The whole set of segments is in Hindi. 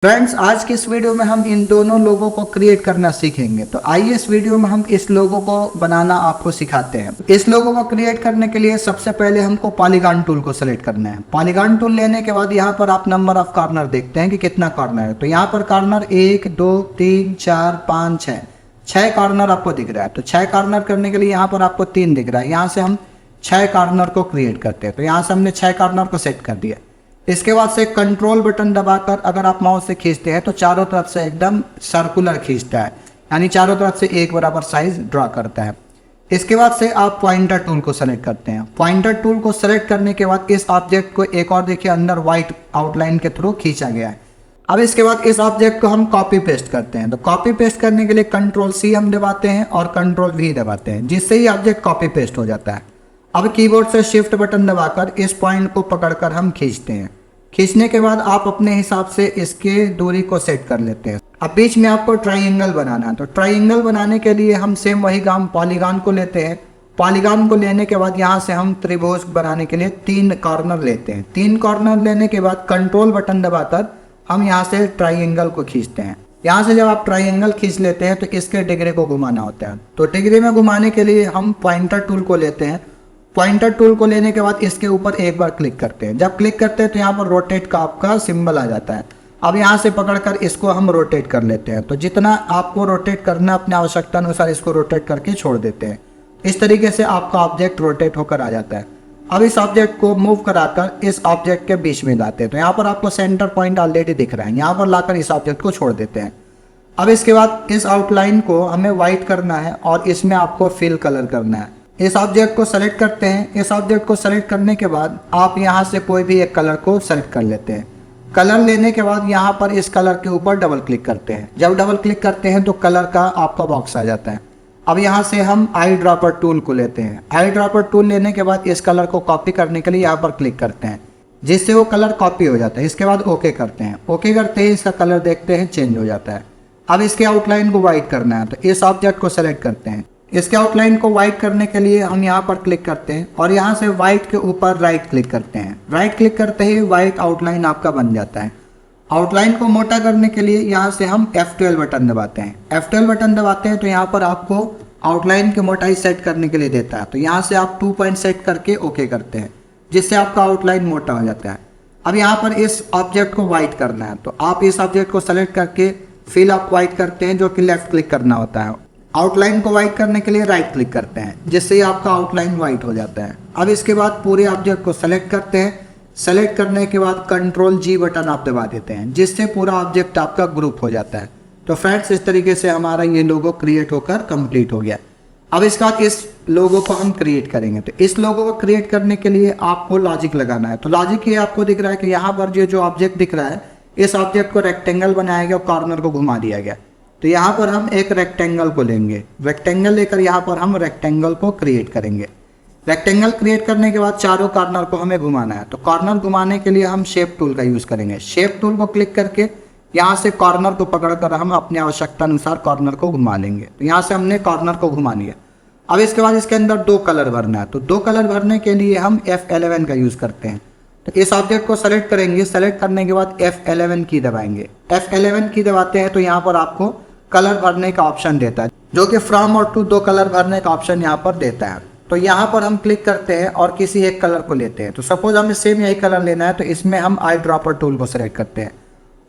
फ्रेंड्स, आज की इस वीडियो में हम इन दोनों लोगों को क्रिएट करना सीखेंगे। तो आइए इस वीडियो में हम इस लोगों को बनाना आपको सिखाते हैं। इस लोगों को क्रिएट करने के लिए सबसे पहले हमको पॉलीगॉन टूल को सेलेक्ट करना है। पॉलीगॉन टूल लेने के बाद यहाँ पर आप नंबर ऑफ कॉर्नर देखते हैं कि कितना कॉर्नर है। तो यहाँ पर कॉर्नर 1 2 3 4 5 6 कॉर्नर आपको दिख रहा है। तो 6 कॉर्नर करने के लिए यहाँ पर आपको 3 दिख रहा है। यहाँ से हम 6 कॉर्नर को क्रिएट करते हैं। तो यहाँ से हमने 6 कॉर्नर को सेट कर दिया। इसके बाद से कंट्रोल बटन दबाकर अगर आप माउस से खींचते हैं तो चारों तरफ से एकदम सर्कुलर खींचता है, यानी चारों तरफ से एक बराबर साइज ड्रा करता है। इसके बाद से आप पॉइंटर टूल को सेलेक्ट करते हैं। पॉइंटर टूल को सेलेक्ट करने के बाद इस ऑब्जेक्ट को एक और देखिए अंदर व्हाइट आउटलाइन के थ्रू खींचा गया है। अब इसके बाद इस ऑब्जेक्ट को हम कॉपी पेस्ट करते हैं। तो कॉपी पेस्ट करने के लिए कंट्रोल C हम दबाते हैं और कंट्रोल V दबाते हैं, जिससे ही ऑब्जेक्ट कॉपी पेस्ट हो जाता है। अब कीबोर्ड से शिफ्ट बटन दबाकर इस पॉइंट को पकड़कर हम खींचते हैं। खींचने के बाद आप अपने हिसाब से इसके दूरी को सेट कर लेते हैं। अब बीच में आपको ट्राइंगल बनाना है। तो ट्राइंगल बनाने के लिए हम सेम वही काम पॉलीगॉन को लेते हैं। पॉलीगॉन को लेने के बाद यहाँ से हम त्रिभुज बनाने के लिए 3 कॉर्नर लेते हैं। 3 कॉर्नर लेने के बाद कंट्रोल बटन दबाकर हम यहाँ से ट्राइंगल को खींचते हैं। यहाँ से जब आप ट्राइंगल खींच लेते हैं तो इसके डिग्री को घुमाना होता है। तो डिग्री में घुमाने के लिए हम पॉइंटर टूल को लेते हैं। पॉइंटर टूल को लेने के बाद इसके ऊपर एक बार क्लिक करते हैं। जब क्लिक करते हैं तो यहाँ पर रोटेट का आपका सिंबल आ जाता है। अब यहाँ से पकड़कर इसको हम रोटेट कर लेते हैं। तो जितना आपको रोटेट करना अपने आवश्यकता अनुसार इसको रोटेट करके छोड़ देते हैं। इस तरीके से आपका ऑब्जेक्ट रोटेट होकर आ जाता है। अब इस ऑब्जेक्ट को मूव कराकर इस ऑब्जेक्ट के बीच में लाते हैं। तो यहाँ पर आपको सेंटर पॉइंट ऑलरेडी दिख रहा है। यहाँ पर लाकर इस ऑब्जेक्ट को छोड़ देते हैं। अब इसके बाद इस आउटलाइन को हमें व्हाइट करना है और इसमें आपको फिल कलर करना है। इस ऑब्जेक्ट को सेलेक्ट करते हैं। इस ऑब्जेक्ट को सेलेक्ट करने के बाद आप यहाँ से कोई भी एक कलर को सेलेक्ट कर लेते हैं। कलर लेने के बाद यहाँ पर इस कलर के ऊपर डबल क्लिक करते हैं। जब डबल क्लिक करते हैं तो कलर का आपका बॉक्स आ जाता है। अब यहाँ से हम आई ड्रॉपर टूल को लेते हैं। आई ड्रॉपर टूल लेने के बाद इस कलर को कॉपी करने के लिए यहाँ पर क्लिक करते हैं, जिससे वो कलर कॉपी हो जाता है। इसके बाद ओके करते हैं। ओके करते ही इसका कलर देखते हैं चेंज हो जाता है। अब इसके आउटलाइन को व्हाइट करना है। तो इस ऑब्जेक्ट को सेलेक्ट करते हैं। इसके आउटलाइन को व्हाइट करने के लिए हम यहाँ पर क्लिक करते हैं और यहाँ से व्हाइट के ऊपर राइट क्लिक करते हैं। राइट क्लिक करते ही व्हाइट आउटलाइन आपका बन जाता है। आउटलाइन को मोटा करने के लिए यहाँ से हम F12 बटन दबाते हैं। F12 बटन दबाते हैं तो यहाँ पर आपको आउटलाइन की मोटाई सेट करने के लिए देता है। तो यहाँ से आप 2 पॉइंट सेट करके ओके करते हैं, जिससे आपका आउटलाइन मोटा हो जाता है। अब यहाँ पर इस ऑब्जेक्ट को व्हाइट करना है। तो आप इस ऑब्जेक्ट को सेलेक्ट करके फिल अप व्हाइट करते हैं, जो कि लेफ्ट क्लिक करना होता है। आउटलाइन को व्हाइट करने के लिए राइट क्लिक करते हैं, जिससे ही आपका आउटलाइन व्हाइट हो जाता है। अब इसके बाद पूरे ऑब्जेक्ट को सेलेक्ट करते हैं। सेलेक्ट करने के बाद कंट्रोल G बटन आप दबा देते हैं, जिससे पूरा ऑब्जेक्ट आपका ग्रुप हो जाता है। तो फ्रेंड्स, इस तरीके से हमारा ये लोगो क्रिएट होकर कंप्लीट हो गया। अब इसके बाद इस लोगो को हम क्रिएट करेंगे। तो इस लोगो को क्रिएट करने के लिए आपको लॉजिक लगाना है। तो लॉजिक ये आपको दिख रहा है कि यहाँ पर जो ऑब्जेक्ट दिख रहा है, इस ऑब्जेक्ट को रेक्टेंगल बनाया गया और कॉर्नर को घुमा दिया गया। तो यहाँ पर हम एक रेक्टेंगल को लेंगे। रेक्टेंगल लेकर यहाँ पर हम रेक्टेंगल को क्रिएट करेंगे। रेक्टेंगल क्रिएट करने के बाद चारों कॉर्नर को हमें घुमाना है। तो कॉर्नर घुमाने के लिए हम शेप टूल का यूज़ करेंगे। शेप टूल को क्लिक करके यहाँ से कॉर्नर को पकड़कर हम अपनी आवश्यकता अनुसार कॉर्नर को घुमा लेंगे। तो यहाँ से हमने कॉर्नर को घुमा लिया। अब इसके बाद इसके अंदर 2 कलर भरना है। तो 2 कलर भरने के लिए हम F11 का यूज़ करते हैं। तो इस ऑब्जेक्ट को सेलेक्ट करेंगे। सेलेक्ट करने के बाद F11 की दबाएंगे। F11 की दबाते हैं तो यहाँ पर आपको कलर भरने का ऑप्शन देता है, जो कि फ्रॉम और टू 2 कलर भरने का ऑप्शन यहाँ पर देता है। तो यहाँ पर हम क्लिक करते हैं और किसी एक कलर को लेते हैं। तो सपोज हमें सेम यही कलर लेना है, तो इसमें हम आई ड्रॉपर टूल को सेलेक्ट करते हैं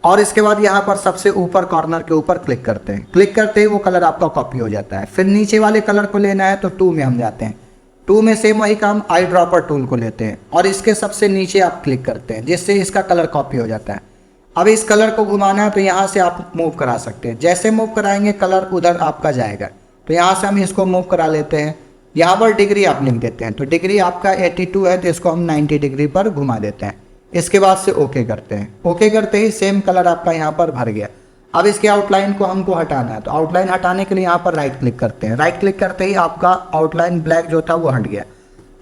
और इसके बाद यहाँ पर सबसे ऊपर कॉर्नर के ऊपर क्लिक करते हैं। क्लिक करते ही वो कलर आपका कॉपी हो जाता है। फिर नीचे वाले कलर को लेना है तो 2 में हम जाते हैं। 2 में सेम वही काम आई ड्रॉपर टूल को लेते हैं और इसके सबसे नीचे आप क्लिक करते हैं, जिससे इसका कलर कॉपी हो जाता है। अब इस कलर को घुमाना है तो यहाँ से आप मूव करा सकते हैं। जैसे मूव कराएंगे कलर उधर आपका जाएगा। तो यहाँ से हम इसको मूव करा लेते हैं। यहाँ पर डिग्री आप लिख देते हैं। तो डिग्री आपका 82 है, तो इसको हम 90 डिग्री पर घुमा देते हैं। इसके बाद से ओके करते हैं। ओके करते ही सेम कलर आपका यहाँ पर भर गया। अब इसके आउटलाइन को हमको हटाना है। तो आउटलाइन हटाने के लिए यहाँ पर राइट क्लिक करते हैं। राइट क्लिक करते ही आपका आउटलाइन ब्लैक जो था वो हट गया।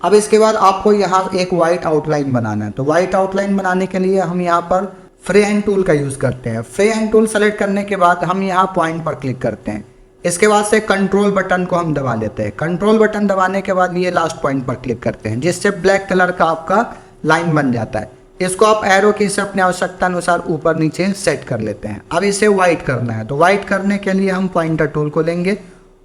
अब इसके बाद आपको यहाँ एक वाइट आउटलाइन बनाना है। तो वाइट आउटलाइन बनाने के लिए हम यहाँ पर फ्री हैंड टूल का यूज़ करते हैं। फ्री हैंड टूल सेलेक्ट करने के बाद हम यहाँ पॉइंट पर क्लिक करते हैं। इसके बाद से कंट्रोल बटन को हम दबा लेते हैं। कंट्रोल बटन दबाने के बाद ये लास्ट पॉइंट पर क्लिक करते हैं, जिससे ब्लैक कलर का आपका लाइन बन जाता है। इसको आप एरो की से अपने आवश्यकता अनुसार ऊपर नीचे सेट कर लेते हैं। अब इसे वाइट करना है, तो वाइट करने के लिए हम पॉइंटर टूल को लेंगे।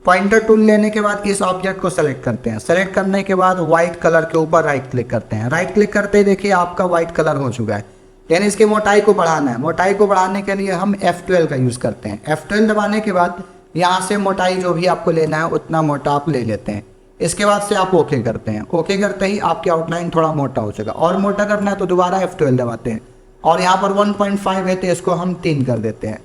पॉइंटर टूल लेने के बाद इस ऑब्जेक्ट को सेलेक्ट करते हैं। सेलेक्ट करने के बाद व्हाइट कलर के ऊपर राइट क्लिक करते हैं। राइट क्लिक करते ही देखिए आपका व्हाइट कलर हो चुका है, यानी इसकी मोटाई को बढ़ाना है। मोटाई को बढ़ाने के लिए हम F12 का यूज़ करते हैं। F12 दबाने के बाद यहाँ से मोटाई जो भी आपको लेना है उतना मोटा आप ले लेते हैं। इसके बाद से आप ओके करते हैं। ओके करते ही आपकी आउटलाइन थोड़ा मोटा हो जाएगा। और मोटा करना है तो दोबारा F12 दबाते हैं और यहाँ पर 1.5 है तो इसको हम 3 कर देते हैं।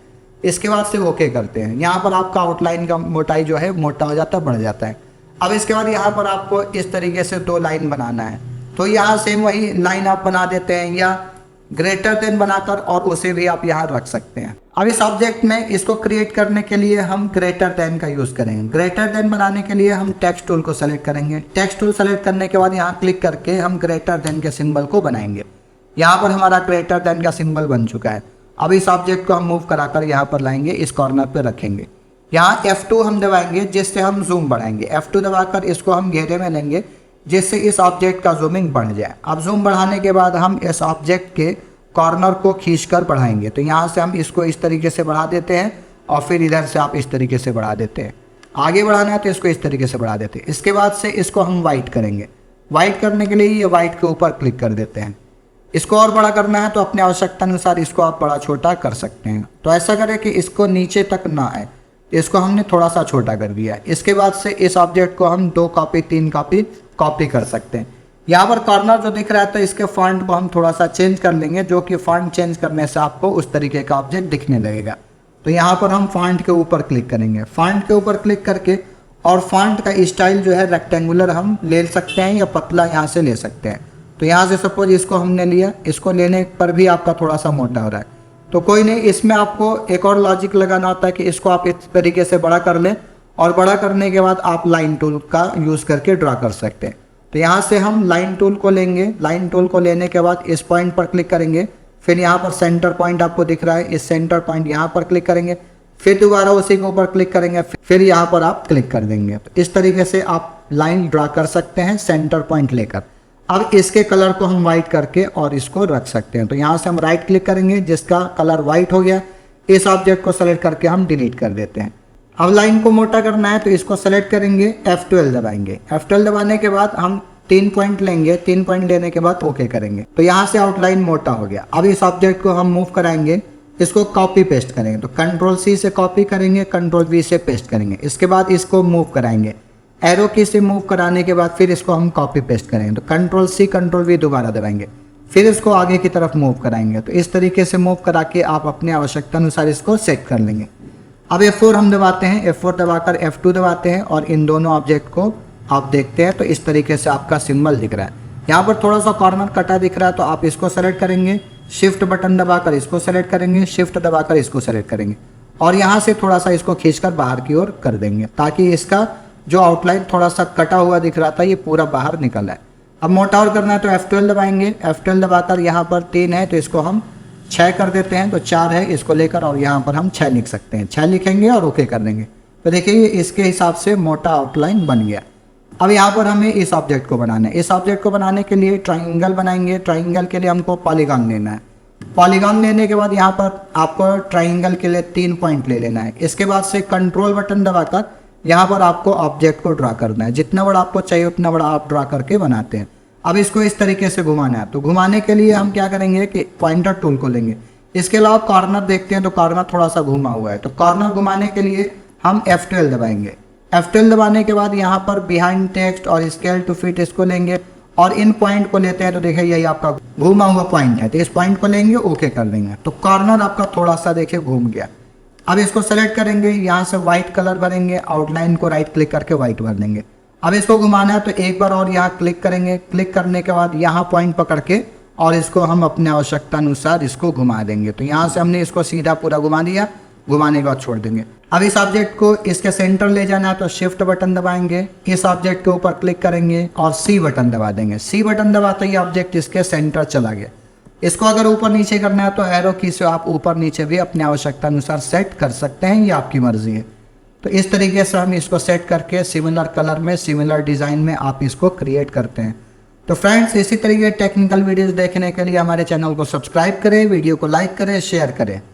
इसके बाद से ओके करते हैं। यहाँ पर आपका आउटलाइन का मोटाई जो है मोटा हो जाता है, बढ़ जाता है। अब इसके बाद यहाँ पर आपको इस तरीके से 2 लाइन बनाना है, तो यहाँ सेम वही लाइन आप बना देते हैं या ग्रेटर देन बनाकर और उसे भी आप यहाँ रख सकते हैं। अब इस ऑब्जेक्ट में इसको क्रिएट करने के लिए हम ग्रेटर देन का यूज़ करेंगे। ग्रेटर देन बनाने के लिए हम टेक्स्ट टूल को सेलेक्ट करेंगे। टेक्स्ट टूल सेलेक्ट करने के बाद यहाँ क्लिक करके हम ग्रेटर देन के सिंबल को बनाएंगे। यहाँ पर हमारा ग्रेटर देन का सिंबल बन चुका है। अब इस ऑब्जेक्ट को हम मूव कराकर यहाँ पर लाएंगे, इस कॉर्नर पर रखेंगे। यहाँ F2 हम दबाएंगे जिससे हम जूम बढ़ाएंगे। F2 दबाकर इसको हम घेरे में लेंगे जिससे इस ऑब्जेक्ट का जूमिंग बढ़ जाए। अब जूम बढ़ाने के बाद हम इस ऑब्जेक्ट के कॉर्नर को खींचकर बढ़ाएंगे। तो यहाँ से हम इसको इस तरीके से बढ़ा देते हैं और फिर इधर से आप इस तरीके से बढ़ा देते हैं। आगे बढ़ाना है तो इसको इस तरीके से बढ़ा देते हैं। इसके बाद से इसको हम वाइट करेंगे। वाइट करने के लिए ये वाइट के ऊपर क्लिक कर देते हैं। इसको और बड़ा करना है तो अपने आवश्यकता अनुसार इसको आप बड़ा छोटा कर सकते हैं। तो ऐसा करें कि इसको नीचे तक ना आए, इसको हमने थोड़ा सा छोटा कर दिया है। इसके बाद से इस ऑब्जेक्ट को हम 2 कॉपी 3 कॉपी कर सकते हैं। यहाँ पर कॉर्नर जो दिख रहा है तो इसके फॉन्ट को हम थोड़ा सा चेंज कर लेंगे, जो कि फॉन्ट चेंज करने से आपको उस तरीके का ऑब्जेक्ट दिखने लगेगा। तो यहाँ पर हम फॉन्ट के ऊपर क्लिक करेंगे। फॉन्ट के ऊपर क्लिक करके और फॉन्ट का स्टाइल जो है रेक्टेंगुलर हम ले सकते हैं या पतला यहाँ से ले सकते हैं। तो यहाँ से सपोज इसको हमने लिया, इसको लेने पर भी आपका थोड़ा सा मोटा हो रहा है तो कोई नहीं, इसमें आपको एक और लॉजिक लगाना होता है कि इसको आप इस तरीके से बड़ा कर लें और बड़ा करने के बाद आप लाइन टूल का यूज़ करके ड्रा कर सकते हैं। तो यहाँ से हम लाइन टूल को लेंगे। लाइन टूल को लेने के बाद इस पॉइंट पर क्लिक करेंगे, फिर यहाँ पर सेंटर पॉइंट आपको दिख रहा है, इस सेंटर पॉइंट यहाँ पर क्लिक करेंगे, फिर दोबारा उसी के ऊपर क्लिक करेंगे, फिर यहाँ पर आप क्लिक कर देंगे। तो इस तरीके से आप लाइन ड्रा कर सकते हैं सेंटर पॉइंट लेकर। अब इसके कलर को हम वाइट करके और इसको रख सकते हैं। तो यहाँ से हम राइट क्लिक करेंगे, जिसका कलर वाइट हो गया, इस ऑब्जेक्ट को सेलेक्ट करके हम डिलीट कर देते हैं। अब लाइन को मोटा करना है तो इसको सेलेक्ट करेंगे, F12 दबाएंगे। F12 दबाने के बाद हम 3 पॉइंट लेंगे। 3 पॉइंट लेने के बाद ओके करेंगे। तो यहाँ से आउटलाइन मोटा हो गया। अब इस ऑब्जेक्ट को हम मूव कराएंगे, इसको कॉपी पेस्ट करेंगे। तो Ctrl+C से कॉपी करेंगे, Ctrl+V से पेस्ट करेंगे। इसके बाद इसको मूव कराएंगे, एरो की से मूव कराने के बाद फिर इसको हम कॉपी पेस्ट करेंगे। तो Ctrl+C Ctrl+V दोबारा दबाएंगे, फिर इसको आगे की तरफ मूव कराएंगे। तो इस तरीके से मूव करा के आप अपने आवश्यकता अनुसार इसको सेट कर लेंगे। अब F4 हम दबाते हैं, F4 दबाकर F2 दबाते हैं और इन दोनों ऑब्जेक्ट को आप देखते हैं तो इस तरीके से आपका सिंबल दिख रहा है। यहाँ पर थोड़ा सा कॉर्नर कटा दिख रहा है तो आप इसको सेलेक्ट करेंगे, शिफ्ट बटन दबाकर इसको सेलेक्ट करेंगे, शिफ्ट दबाकर इसको सेलेक्ट करेंगे और यहाँ से थोड़ा सा इसको खींचकर बाहर की ओर कर देंगे, ताकि इसका जो आउटलाइन थोड़ा सा कटा हुआ दिख रहा था ये पूरा बाहर निकल आए। अब मोटा और करना है तो F12 दबाएंगे। F12 दबाकर यहाँ पर 3 है तो इसको हम 6 कर देते हैं। तो 4 है इसको लेकर और यहाँ पर हम 6 लिख सकते हैं। 6 लिखेंगे और ओके कर देंगे। तो देखिए इसके हिसाब से मोटा आउटलाइन बन गया। अब यहाँ पर हमें इस ऑब्जेक्ट को बनाना है। इस ऑब्जेक्ट को बनाने के लिए ट्राइंगल बनाएंगे। ट्राइंगल के लिए हमको पॉलीगॉन लेना है। पॉलीगॉन लेने के बाद यहाँ पर आपको ट्राइंगल के लिए 3 पॉइंट ले लेना है। इसके बाद से कंट्रोल बटन दबाकर यहाँ पर आपको ऑब्जेक्ट को ड्रा करना है। जितना बड़ा आपको चाहिए उतना बड़ा आप ड्रा करके बनाते हैं। अब इसको इस तरीके से घुमाना है। तो घुमाने के लिए हम क्या करेंगे कि पॉइंटर टूल को लेंगे। इसके अलावा कॉर्नर देखते हैं तो कॉर्नर थोड़ा सा घुमा हुआ है। तो कॉर्नर घुमाने के लिए हम F12 दबाएंगे। F12 दबाने के बाद यहाँ पर बिहाइंड टेक्स्ट और स्केल टू फिट इसको लेंगे और इन पॉइंट को लेते हैं। तो देखिए यही आपका घूमा हुआ पॉइंट है। तो इस पॉइंट को लेंगे, ओके कर देंगे। तो कॉर्नर आपका थोड़ा सा देखिए घूम गया। अब इसको सेलेक्ट करेंगे, यहाँ से व्हाइट कलर भरेंगे, आउटलाइन को राइट क्लिक करके व्हाइट भर देंगे। अब इसको घुमाना है तो एक बार और यहाँ क्लिक करेंगे। क्लिक करने के बाद यहाँ पॉइंट पकड़ के और इसको हम अपने आवश्यकता अनुसार इसको घुमा देंगे। तो यहाँ से हमने इसको सीधा पूरा घुमा दिया। घुमाने के बाद छोड़ देंगे। अब इस ऑब्जेक्ट को इसके सेंटर ले जाना है तो शिफ्ट बटन दबाएंगे। इस ऑब्जेक्ट के ऊपर क्लिक करेंगे और सी बटन दबा देंगे। सी बटन दबाते ही ऑब्जेक्ट इसके सेंटर चला गया। इसको अगर ऊपर नीचे करना है तो एरो की से आप ऊपर नीचे भी अपने आवश्यकता अनुसार सेट कर सकते हैं, ये आपकी मर्जी है। तो इस तरीके से हम इसको सेट करके सिमिलर कलर में, सिमिलर डिज़ाइन में आप इसको क्रिएट करते हैं। तो फ्रेंड्स, इसी तरीके टेक्निकल वीडियोस देखने के लिए हमारे चैनल को सब्सक्राइब करें, वीडियो को लाइक करें, शेयर करें।